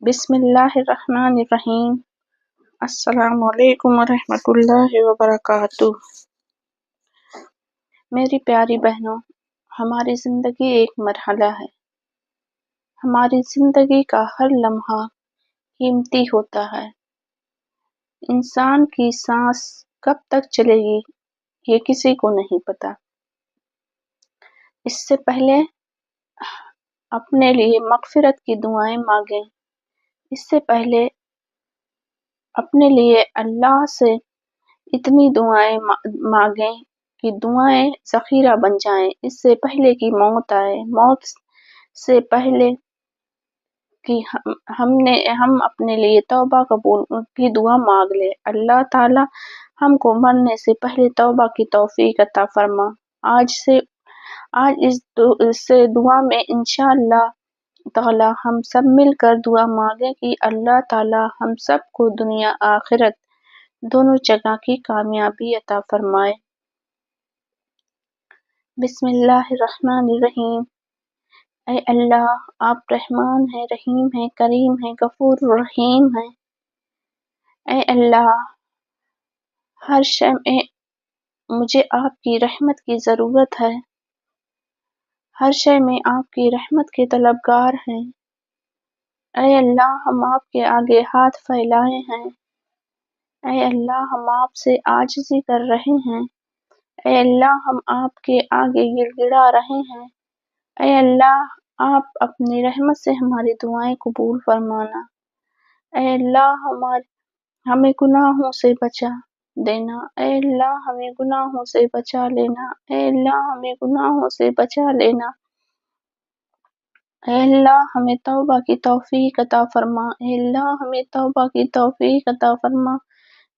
بسم اللہ الرحمن الرحیم۔ السلام علیکم ورحمۃ اللہ وبرکاتہ۔ میری پیاری بہنوں، ہماری زندگی ایک مرحلہ ہے۔ ہماری زندگی کا ہر لمحہ قیمتی ہوتا ہے۔ انسان کی سانس کب تک چلے گی یہ کسی کو نہیں پتا۔ اس سے پہلے اپنے لیے مغفرت کی دعائیں مانگیں۔ اس سے پہلے اپنے لیے اللہ سے اتنی دعائیں مانگیں کہ دعائیں ذخیرہ بن جائیں۔ اس سے پہلے کہ موت آئے، موت سے پہلے کہ ہم اپنے لیے توبہ قبول کی دعا مانگ لے۔ اللہ تعالی ہم کو مرنے سے پہلے توبہ کی توفیق عطا فرما۔ آج اس دعا میں انشاءاللہ تعالی ہم سب مل کر دعا مانگیں کہ اللہ تعالی ہم سب کو دنیا آخرت دونوں جگہ کی کامیابی عطا فرمائے۔ بسم اللہ الرحمن الرحیم۔ اے اللہ، آپ رحمان ہیں، رحیم ہیں، کریم ہیں، غفور رحیم ہیں۔ اے اللہ، ہر شے میں مجھے آپ کی رحمت کی ضرورت ہے۔ ہر شے میں آپ کی رحمت کے طلبگار ہیں۔ اے اللہ، ہم آپ کے آگے ہاتھ پھیلائے ہیں۔ اے اللہ، ہم آپ سے عاجزی کر رہے ہیں۔ اے اللہ، ہم آپ کے آگے گڑ گڑا رہے ہیں۔ اے اللہ، آپ اپنی رحمت سے ہماری دعائیں قبول فرمانا۔ اے اللہ، ہمیں گناہوں سے بچا دینا۔ اے اللہ، ہمیں گناہوں سے بچا لینا۔ اے اللہ، ہمیں گناہوں سے بچا لینا۔ اے اللہ، ہمیں توبہ کی توفیق عطا فرما۔ اے اللہ، ہمیں توبہ کی توفیق عطا فرما۔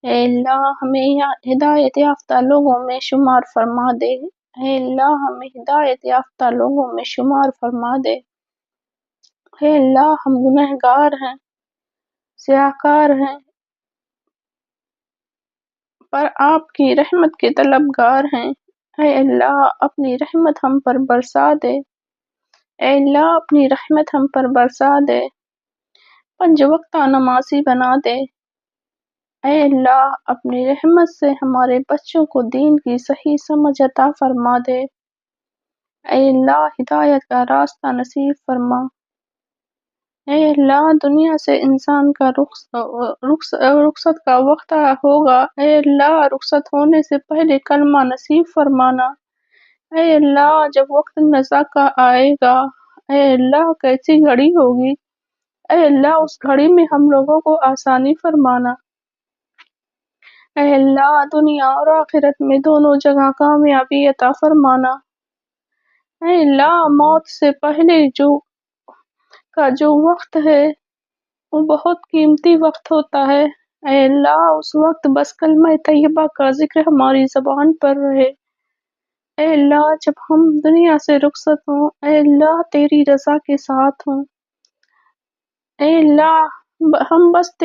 اے اللہ، ہمیں ہدایت یافتہ لوگوں میں شمار فرما دے۔ اے اللہ، ہمیں ہدایت یافتہ لوگوں میں شمار فرما دے۔ اے اللہ، ہم گنہگار ہیں، سیاہکار ہیں، پر آپ کی رحمت کے طلبگار ہیں۔ اے اللہ، اپنی رحمت ہم پر برسا دے۔ اے اللہ، اپنی رحمت ہم پر برسا دے۔ 5 وقتہ نمازی بنا دے۔ اے اللہ، اپنی رحمت سے ہمارے بچوں کو دین کی صحیح سمجھ عطا فرما دے۔ اے اللہ، ہدایت کا راستہ نصیب فرما۔ اے اللہ، دنیا سے انسان کا رخصت کا وقت ہوگا۔ اے اللہ، رخصت ہونے سے پہلے کلمہ نصیب فرمانا۔ اے اللہ، جب وقت نزا کا آئے گا، اے اللہ، کیسی گھڑی ہوگی۔ اے اللہ، اس گھڑی میں ہم لوگوں کو آسانی فرمانا۔ اے اللہ، دنیا اور آخرت میں دونوں جگہ کامیابی عطا فرمانا۔ اے اللہ، موت سے پہلے جو وقت ہے وہ بہت قیمتی وقت ہوتا ہے۔ اے اللہ، اس وقت بس کلمہ طیبہ کا ذکر ہماری زبان پر رہے۔ اے اللہ، جب ہم دنیا سے رخصت ہوں، اے اللہ، تیری رضا کے ساتھ ہوں۔ اے اللہ، ہمیں بس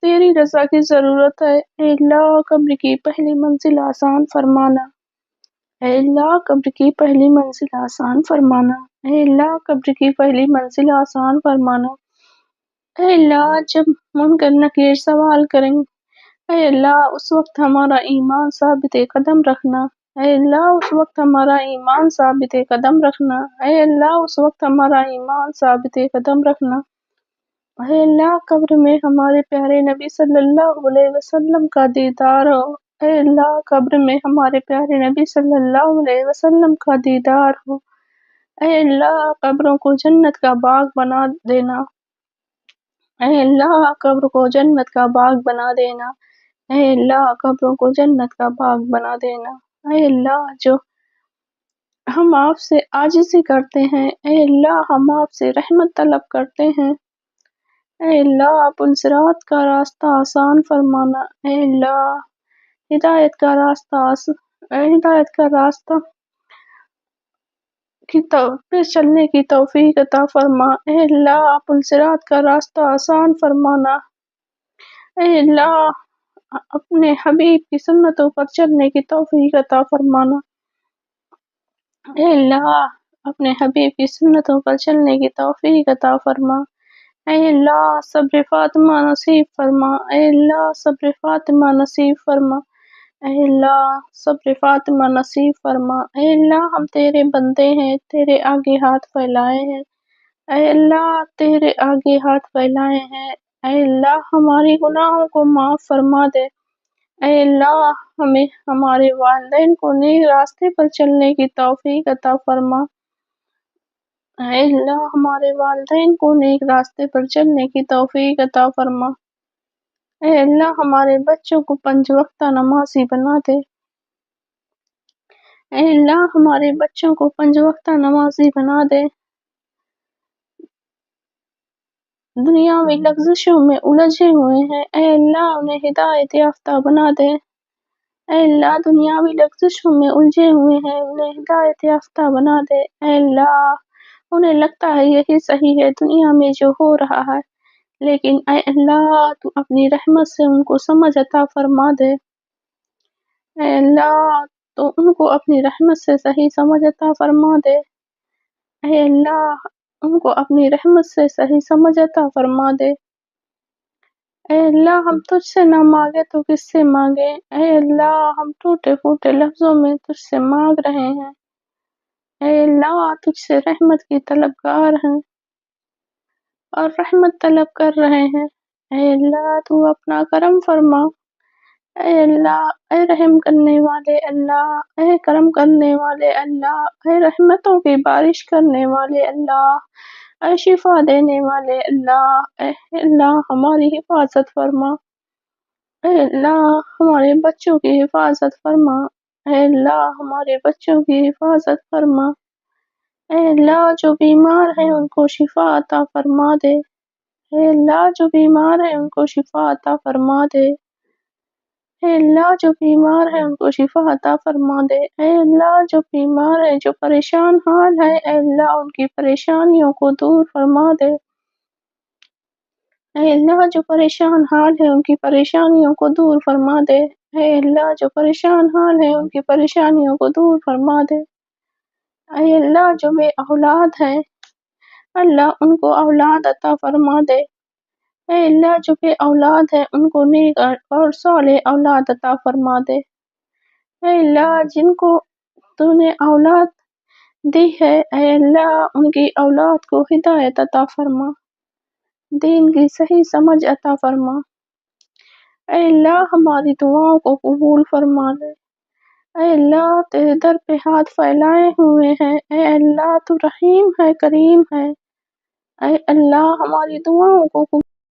تیری رضا کی ضرورت ہے۔ اے اللہ، قبر کی پہلی منزل آسان فرمانا۔ اے اللہ، قبر کی پہلی منزل آسان فرمانا۔ اے اللہ، قبر کی پہلی منزل آسان فرمانا۔ اے اللہ، جب منکر نکیر سوال کریں، اے اللہ، اس وقت ہمارا ایمان ثابت قدم رکھنا۔ اے اللہ، اس وقت ہمارا ایمان ثابت قدم رکھنا۔ اے اللہ، اس وقت ہمارا ایمان ثابت قدم رکھنا۔ اے اللہ، قبر میں ہمارے پیارے نبی صلی اللہ علیہ وسلم کا دیدار ہو۔ اے اللہ، قبر میں ہمارے پیارے نبی صلی اللہ علیہ وسلم کا دیدار ہو۔ اے اللہ، قبروں کو جنت کا باغ بنا دینا۔ اے اللہ، قبر کو جنت کا باغ بنا دینا۔ اے اللہ، قبروں کو جنت کا باغ بنا دینا۔ اے اللہ، جو ہم آپ سے عاجزی کرتے ہیں، اے اللہ، ہم آپ سے رحمت طلب کرتے ہیں۔ اے اللہ، پل صراط کا راستہ آسان فرمانا۔ اے اللہ، ہدایت کا راستہ پہ چلنے کی توفیق عطا فرما۔ اے اللہ، پل صراط کا راستہ آسان فرمانا۔ اے اللہ، اپنے حبیب کی سنتوں پر چلنے کی توفیق عطا فرمانا۔ اے اللہ، اپنے حبیب کی سنتوں پر چلنے کی توفیق عطا فرما۔ اے اللہ صبر فاطمہ نصیب فرما، اے اللہ صبر فاطمہ نصیب فرما، اے اللہ صبر فاطمہ نصیب فرما۔ اے اللہ ہم تیرے بندے ہیں، تیرے آگے ہاتھ پھیلائے ہیں، اے اللہ تیرے آگے ہاتھ پھیلائے ہیں، اے اللہ ہماری گناہوں کو معاف فرما دے، اے اللہ ہمیں ہمارے والدین کو نیک راستے پر چلنے کی توفیق عطا فرما، اے اللہ ہمارے والدین کو نیک راستے پر چلنے کی توفیق عطا فرما، اے اللہ ہمارے بچوں کو 5 وقتہ نمازی بنا دے، اے اللہ ہمارے بچوں کو 5 وقتہ نمازی بنا دے، دنیاوی لغزشوں میں الجھے ہوئے ہیں، اے اللہ انہیں ہدایت یافتہ بنا دے، اے اللہ دنیاوی لغزشوں میں الجھے ہوئے ہیں، انہیں ہدایت یافتہ بنا دے، اے اللہ انہیں لگتا ہے یہی صحیح ہے دنیا میں جو ہو رہا ہے، لیکن اے اللہ تو اپنی رحمت سے ان کو سمجھ عطا فرما دے، اے اللہ تو ان کو اپنی رحمت سے صحیح سمجھ عطا فرما دے، اے اللہ ان کو اپنی رحمت سے صحیح سمجھ عطا فرما دے، اے اللہ ہم تجھ سے نہ مانگے تو کس سے مانگے، اے اللہ ہم ٹوٹے پھوٹے لفظوں میں تجھ سے مانگ رہے ہیں، اے اللہ تجھ سے رحمت کی طلبگار ہیں اور رحمت طلب کر رہے ہیں، اے اللہ تو اپنا کرم فرما، اے اللہ اے رحم کرنے والے اللہ، اے کرم کرنے والے اللہ، اے رحمتوں کی بارش کرنے والے اللہ، اے شفا دینے والے اللہ، اے اللہ ہماری حفاظت فرما، اے اللہ ہمارے بچوں کی حفاظت فرما، اے اللہ ہمارے بچوں کی حفاظت فرما، اے اللہ جو بیمار ہیں ان کو شفا عطا فرما دے، اے اللہ جو بیمار ہیں ان کو شفا عطا فرما دے، اے اللہ جو بیمار ہیں ان کو شفا عطا فرما دے، اے اللہ جو بیمار ہیں جو پریشان حال ہے، اے اللہ ان کی پریشانیوں کو دور فرما دے، اے اللہ جو پریشان حال ہے ان کی پریشانیوں کو دور فرما دے، اے اللہ جو پریشان حال ہے ان کی پریشانیوں کو دور فرما دے، اے اللہ جو بے اولاد ہیں اللہ ان کو اولاد عطا فرما دے، اے اللہ جو بے اولاد ہے ان کو نیک اور صالح اولاد عطا فرما دے، اے اللہ جن کو تو نے اولاد دی ہے اے اللہ ان کی اولاد کو ہدایت عطا فرما، دین کی صحیح سمجھ عطا فرما، اے اللہ ہماری دعاؤں کو قبول فرما لے، اے اللہ تیرے در پہ ہاتھ پھیلائے ہوئے ہیں، اے اللہ تو رحیم ہے کریم ہے، اے اللہ ہماری دعاؤں کو